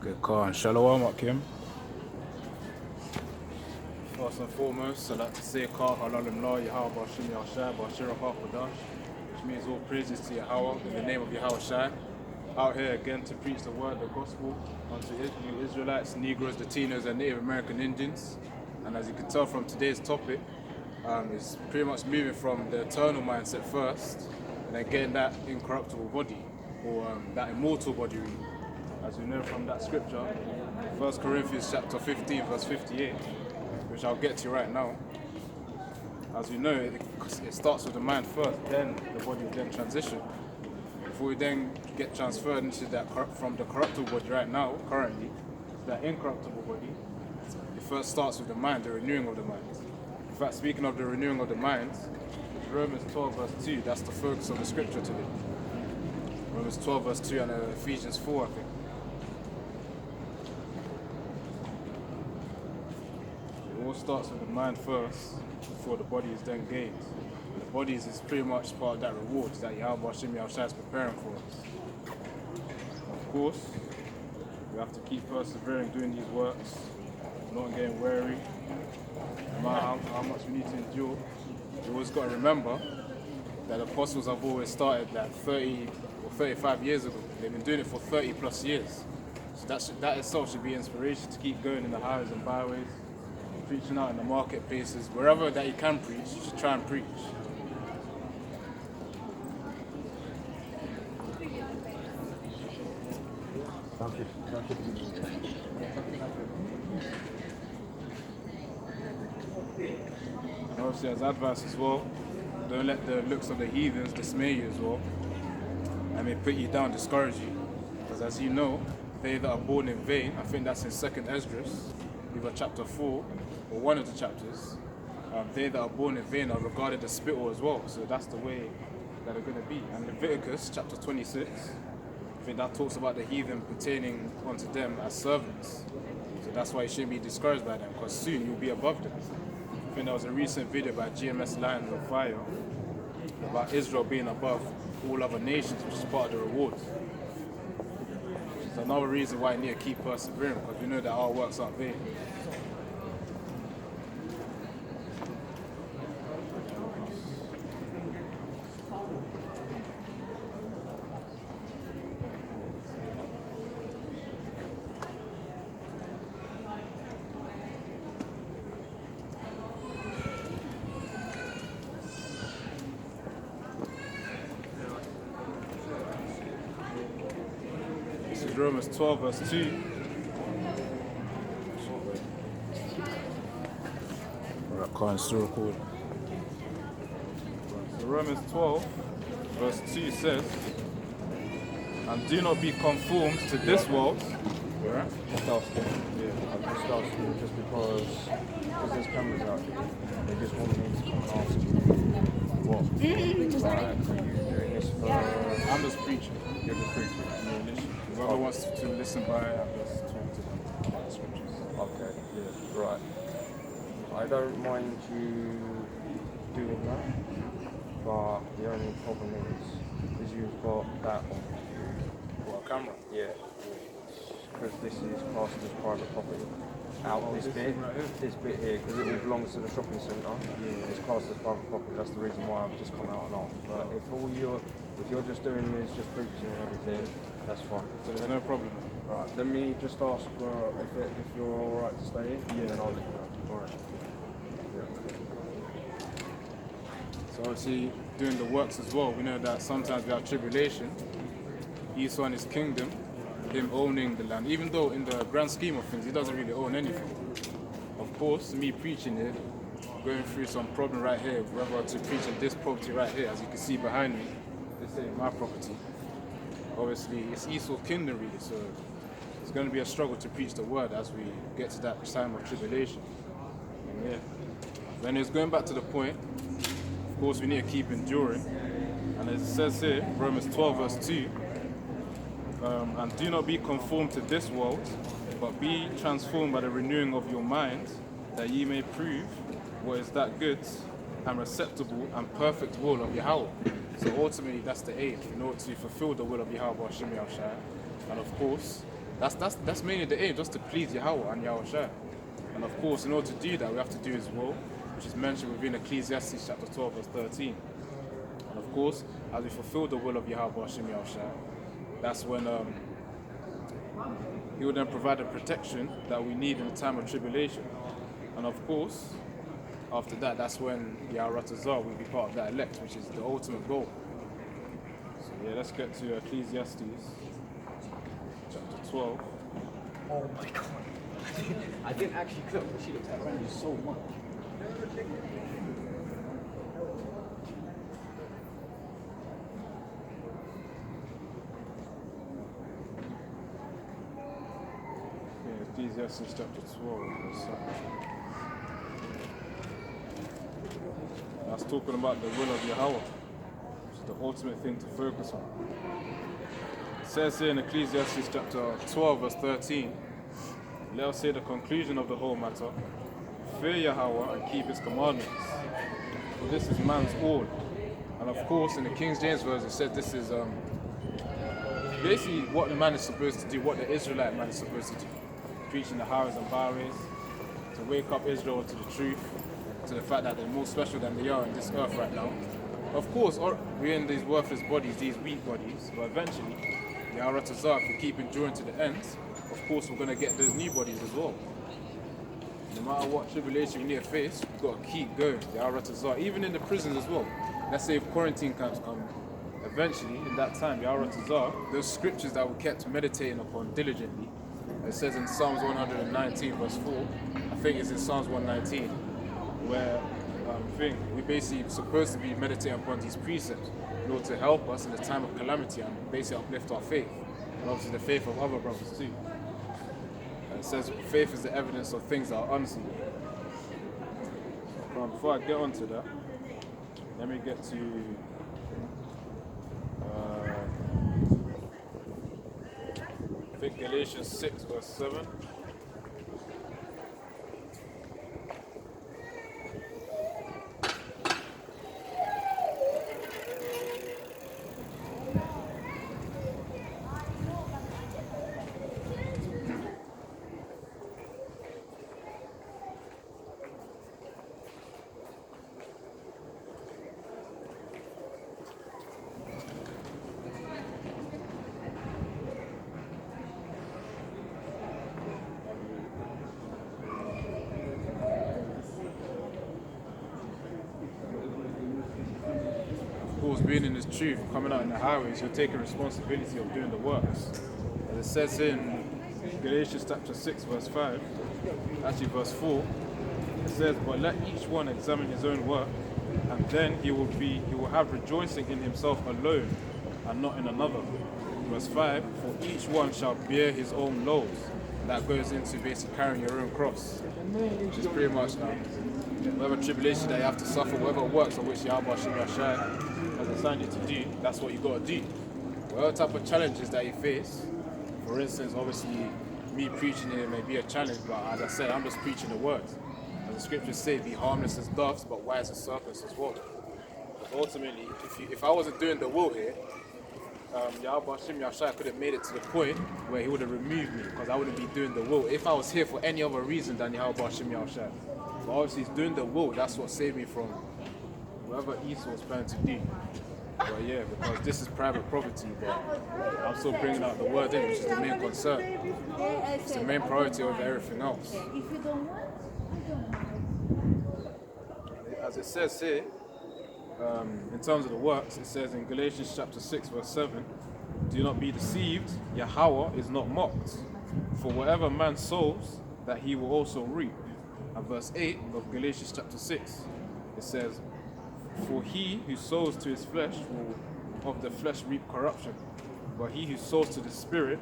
Okay, Khan. Shalom, Akim. First and foremost, I'd like to say Khan Halalim La Yahweh Bashim Yahshai Bashir Qadash, which means all praises to Yahweh in the name of Yahweh Shai. Out here again to preach the word, the gospel, unto you Israelites, Negroes, Latinos, and Native American Indians. And as you can tell from today's topic, it's pretty much moving from the eternal mindset first, and then getting that incorruptible body, or that immortal body, really. As we know from that scripture, 1 Corinthians chapter 15, verse 58, which I'll get to right now. As we know, it starts with the mind first, then the body will then transition. Before we then get transferred into that from the corruptible body right now, currently, to that incorruptible body, it first starts with the mind, the renewing of the mind. In fact, speaking of the renewing of the mind, Romans 12 verse 2, that's the focus of the scripture today. Romans 12 verse 2 and Ephesians 4, I think. It all starts with the mind first, before the body is then gained. The body is pretty much part of that reward that Yahweh Hashem Yahushua is preparing for us. Of course, we have to keep persevering doing these works, not getting weary, no matter how much we need to endure. We always got to remember that the apostles have always started like 30 or 35 years ago. They've been doing it for 30 plus years. So that itself should be inspiration to keep going in the highways and byways, preaching out in the marketplaces, wherever that you can preach, you should try and preach. And obviously as advice as well, don't let the looks of the heathens dismay you as well. And may put you down, discourage you. Because as you know, they that are born in vain, I think that's in 2nd Esdras, either chapter 4 or one of the chapters, they that are born in vain are regarded as spittle as well. So that's the way that they're going to be. And Leviticus chapter 26, I think that talks about the heathen pertaining unto them as servants. So that's why you shouldn't be discouraged by them, because soon you'll be above them. I think there was a recent video by GMS Lions on Fire about Israel being above all other nations, which is part of the reward. Which is another reason why you need to keep persevering, because we know that our works aren't vain. Romans 12 verse 2. Alright, can't still record. So Romans 12 verse 2 says, and do not be conformed to this world. Right? Just asking. Yeah, I'm just asking just because there's cameras out here. They just want me to come and ask you what are you doing this for? I'm just preaching. You're just preaching. Whoever wants to listen by, I'm just talking to them about the scriptures. Okay, yeah, right. I don't mind you doing that, but the only problem is you've got that on. What, camera? Yeah. Because this is classed as private property. This bit here, because it all belongs to the shopping centre, it's classed as private property. That's the reason why I've just come out and asked. But if you're just doing this, just preaching and everything, that's fine. So there's no problem. Right, let me just ask if you're alright to stay in, then I'll let you know. Alright. So obviously, doing the works as well, we know that sometimes we have tribulation. Esau and his kingdom, him owning the land, even though in the grand scheme of things, he doesn't really own anything. Of course, me preaching it, going through some problem right here, whether to preach in this property right here, as you can see behind me, this ain't my property. Obviously, it's Esau's kingdom really, so it's going to be a struggle to preach the word as we get to that time of tribulation. And yeah. Then it's going back to the point, of course we need to keep enduring. And as it says here, Romans 12 verse 2, and do not be conformed to this world, but be transformed by the renewing of your mind, that ye may prove what is that good and acceptable and perfect will of Yahweh. So ultimately that's the aim, in order to fulfill the will of Yahweh Hashem Yahushua. And of course, That's mainly the aim, just to please Yahweh and Yahweh Shai. And of course, in order to do that, we have to do His will, which is mentioned within Ecclesiastes chapter 12, verse 13. And of course, as we fulfill the will of Yahweh Hashem Yahweh Shai, that's when He will then provide the protection that we need in the time of tribulation. And of course, after that, that's when Yahweh Ratazah will be part of that elect, which is the ultimate goal. So yeah, let's get to Ecclesiastes chapter 12. Oh my god. I didn't actually click, but she looked around you so much. Yeah, Ecclesiastes chapter 12. Verse 7. That's talking about the will of Yahweh, which is the ultimate thing to focus on. It says here in Ecclesiastes chapter 12, verse 13, let us say the conclusion of the whole matter: fear Yahweh and keep His commandments, for this is man's all. And of course, in the King James Version, it said this is basically what the man is supposed to do, what the Israelite man is supposed to do, preaching the highways and byways, to wake up Israel to the truth, to the fact that they're more special than they are on this earth right now. Of course, we're in these worthless bodies, these weak bodies, but eventually, Yahweh Ratazah, if we keep enduring to the end, of course we're going to get those new bodies as well. No matter what tribulation we need to face, we've got to keep going, Yahweh Ratazah, even in the prisons as well. Let's say if quarantine camps come, eventually, in that time, Yahweh Ratazah, those scriptures that we kept meditating upon diligently, it says in Psalms 119 verse 4, I think it's in Psalms 119, where we're basically supposed to be meditating upon these precepts in order to help us in the time of calamity and basically uplift our faith, and obviously the faith of other brothers too. And it says faith is the evidence of things that are unseen. Before I get onto that, let me get to I think Galatians 6 verse 7. Being in this truth, coming out in the highways, you're taking responsibility of doing the works. As it says in Galatians chapter 6 verse 5, actually verse 4, it says, but let each one examine his own work, and then he will have rejoicing in himself alone and not in another. Verse 5, for each one shall bear his own loads. That goes into basically carrying your own cross, which is pretty much whatever tribulation that you have to suffer, whatever works on which Yahweh Shai has assigned you to do, that's what you got to do. Whatever type of challenges that you face, for instance, obviously me preaching here may be a challenge, but as I said, I'm just preaching the word. As the scriptures say, be harmless as doves, but wise as serpents as well. Because ultimately, if I wasn't doing the will here, Yahweh Shai could have made it to the point where He would have removed me, because I wouldn't be doing the will if I was here for any other reason than Yahweh Shai. But obviously, He's doing the will. That's what saved me from whatever Esau was planning to do. But yeah, because this is private property, but I'm still bringing out the word in, which is the main concern. It's the main priority over everything else. If you don't want, I don't want. As it says here, in terms of the works, it says in Galatians chapter 6 verse 7, do not be deceived, Yahweh is not mocked. For whatever man sows, that he will also reap. And verse 8 of Galatians chapter 6, it says, for he who sows to his flesh will of the flesh reap corruption, but he who sows to the Spirit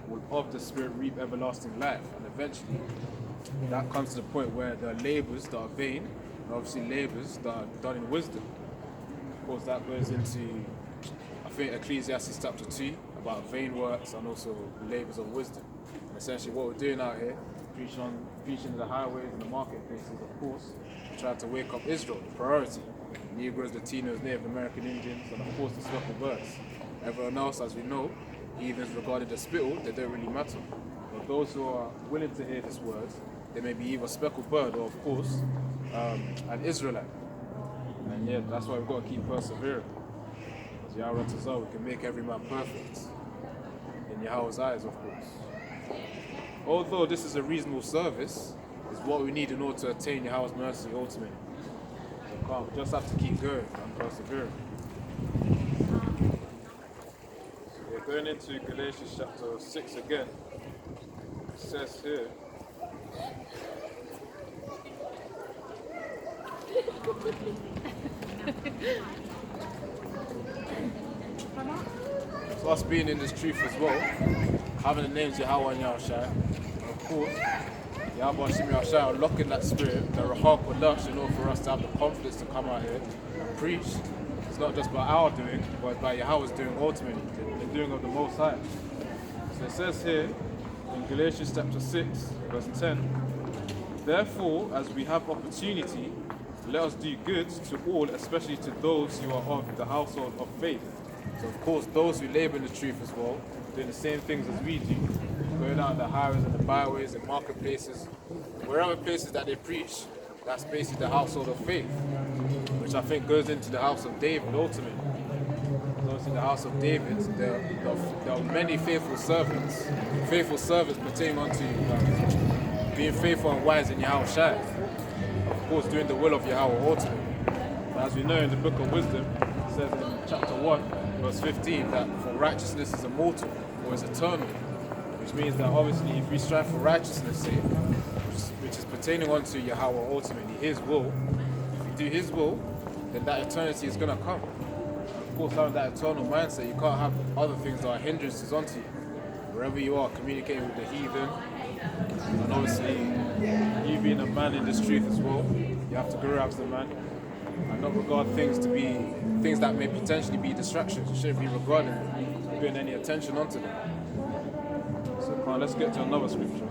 will of the Spirit reap everlasting life. And eventually, that comes to the point where there are labours that are vain, and obviously labours that are done in wisdom. Of course, that goes into, I think, Ecclesiastes chapter 2, about vain works and also labours of wisdom. And essentially what we're doing out here, preaching the highways and the marketplaces, of course, trying to wake up Israel, the priority. Negroes, Latinos, Native American Indians, and of course the speckled birds. Everyone else, as we know, heathens regarding the spittle, they don't really matter. But those who are willing to hear this word, they may be either speckled bird or, of course, an Israelite. And yeah, that's why we've got to keep persevering. As Yahweh Tazah, we can make every man perfect. In Yahweh's eyes, of course. Although this is a reasonable service, it's what we need in order to attain Yahweh's mercy ultimately. So we just have to keep going and persevering. So we're going into Galatians chapter 6 again. It says here, so us being in this truth as well, having the names Yahweh and Yahushua, and of course, Yahweh and Yahushua unlocking that spirit, the Rahak Wadash, in order for us to have the confidence to come out here and preach. It's not just by our doing, but by Yahweh's doing ultimately, the doing of the Most High. So it says here, in Galatians chapter 6, verse 10, therefore, as we have opportunity, let us do good to all, especially to those who are of the household of faith. So of course, those who labour in the truth as well, doing the same things as we do, going out in the highways and the byways and marketplaces, wherever places that they preach, that's basically the household of faith, which I think goes into the house of David ultimately. Because in the house of David, there are many faithful servants pertaining unto being faithful and wise in Yahushua. Of course, doing the will of Yahweh ultimately. But as we know in the book of wisdom, it says in chapter 1, verse 15, that for righteousness is immortal, or is eternal. Which means that obviously if we strive for righteousness' sake, which is pertaining unto Yahweh ultimately, His will, if you do His will, then that eternity is going to come. Of course, having that eternal mindset, you can't have other things that are hindrances onto you. Wherever you are, communicating with the heathen, and obviously, you being a man in this truth as well, you have to grow as a man and not regard things to be things that may potentially be distractions. You shouldn't be regarding them, paying any attention onto them. So, let's get to another scripture.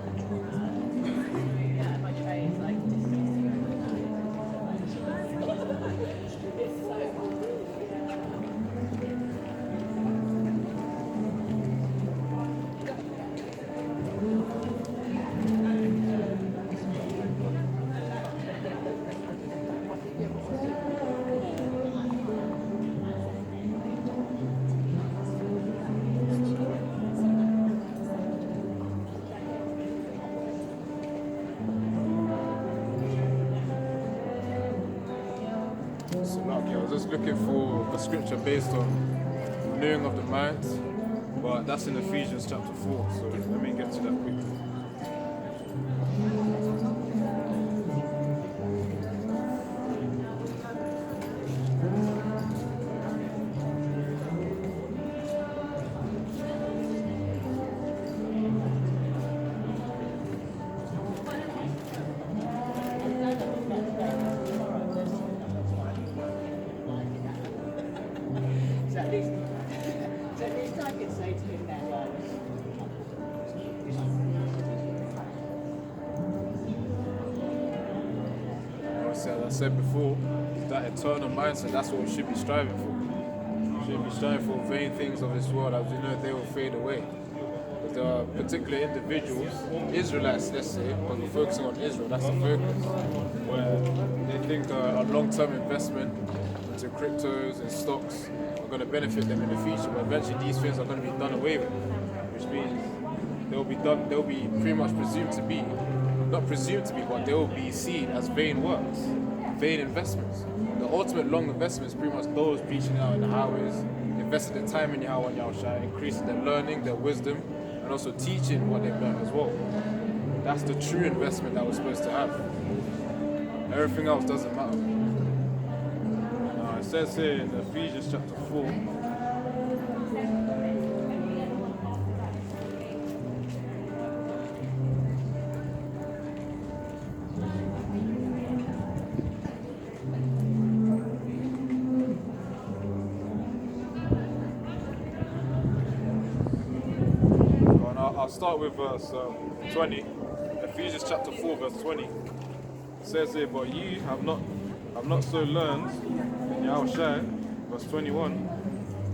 I was just looking for a scripture based on renewing of the mind, but that's in Ephesians chapter 4, so let me get to that quickly. As I said before, that eternal mindset, that's what we should be striving for. We should be striving for vain things of this world, as we know they will fade away. But there are particular individuals, Israelites, let's say, because we're focusing on Israel, that's the focus, where they think a long-term investment into cryptos and stocks are going to benefit them in the future, but eventually these things are going to be done away with, which means they'll be pretty much presumed to be, not presumed to be, but they will be seen as vain works, vain investments. The ultimate long investment is pretty much those preaching out in the highways, investing their time in Yahweh and Yahushua, increasing their learning, their wisdom, and also teaching what they've learned as well. That's the true investment that we're supposed to have. Everything else doesn't matter. Now it says here in Ephesians chapter 4, I'll start with verse 20. Ephesians chapter 4, verse 20. It says here, but you have not so learned in Yahushua, verse 21,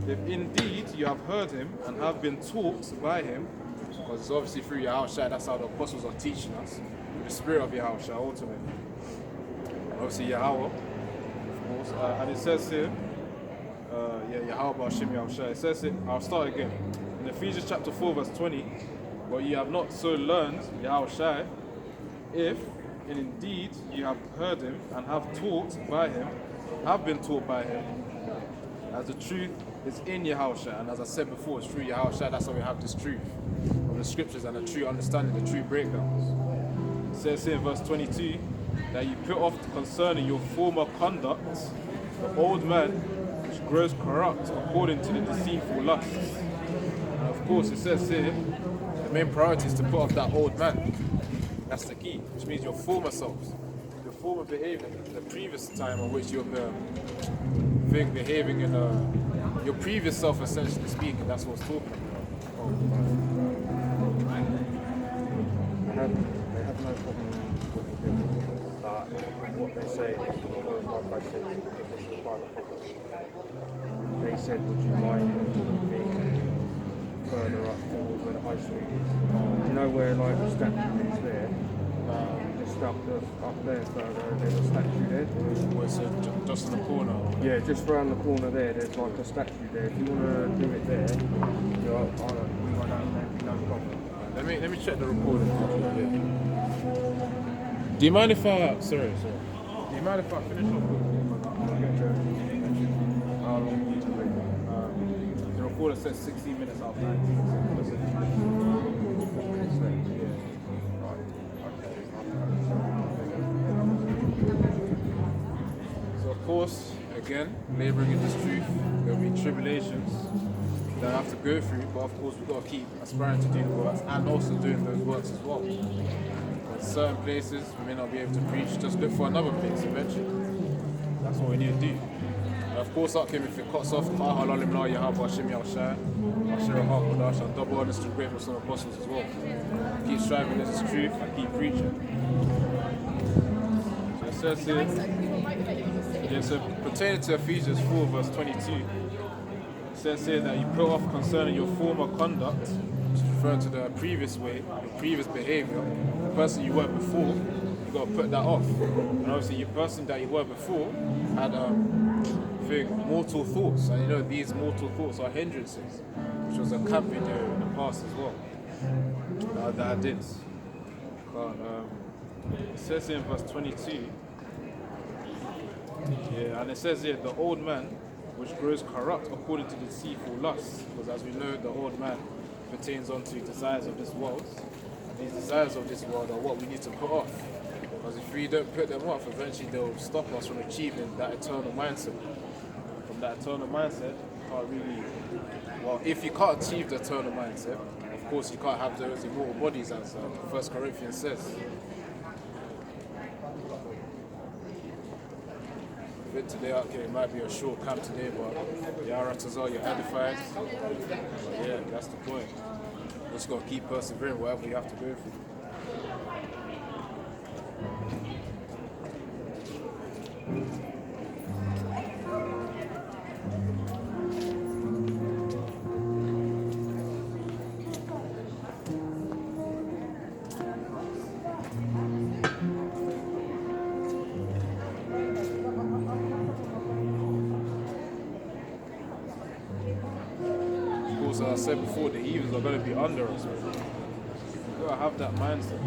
if indeed you have heard him and have been taught by him, because it's obviously through Yahushua, that's how the apostles are teaching us, the spirit of Yahushua ultimately. Obviously Yahweh, of course, and it says here, Yahweh Bashim Yahushua, it says it, I'll start again. In Ephesians chapter 4 verse 20, but you have not so learned Yahushua, if indeed you have heard him and have taught by him, have been taught by him, as the truth is in Yahushua, and as I said before, it's through Yahushua, that's how we have this truth of the scriptures and the true understanding, the true breakdowns. It says here in verse 22, that you put off concerning your former conduct, the old man which grows corrupt according to the deceitful lusts. And of course it says here, the main priority is to put off that old man. That's the key, which means your former selves, your former behavior, the previous time on which you're behaving in your previous self, essentially speaking. That's what it's talking about. They have no problem with what you do, but what they say is, like I said, this is private property. They said, would you mind being further up towards where the high street is? You know where like the statue is there? Just up there further, there's a statue there. It's just in the corner. Yeah, just around the corner there, there's like a statue there. If you want to do it there, we go down there, no problem. Let me check the recording. Do you mind if I... Sorry. Do you mind if I finish off? How long do you need to wait? The recorder says 16 minutes out of 19. So of course, again, labouring in this truth, there will be tribulations that I have to go through, but of course we've got to keep aspiring to do the works and also doing those works as well. In certain places we may not be able to preach, just look for another place eventually. That's what we need to do. And of course, if it cuts off, I'll double honest and grateful some apostles as well. Keep striving in this truth and keep preaching. So it says here, so pertaining to Ephesians 4 verse 22, it says here that you put off concerning your former conduct, which is referring to the previous way, your previous behavior, the person you were before, you've got to put that off. And obviously your person that you were before had mortal thoughts, and you know these mortal thoughts are hindrances, which was a camp video in the past as well that I did. But it says here in verse 22, and it says here, the old man which grows corrupt according to deceitful lusts, because as we know, the old man pertains unto desires of this world. And these desires of this world are what we need to put off, because if we don't put them off, eventually they'll stop us from achieving that eternal mindset. From that eternal mindset, you can't really, well, if you can't achieve the eternal mindset, of course you can't have those immortal bodies, as 1 Corinthians says. Today, okay, it might be a short camp today, but Yaratazar, you're edified. But yeah, that's the point. Just got to keep persevering whatever you have to go through. As I said before, the heathens are going to be under us. We've got to have that mindset.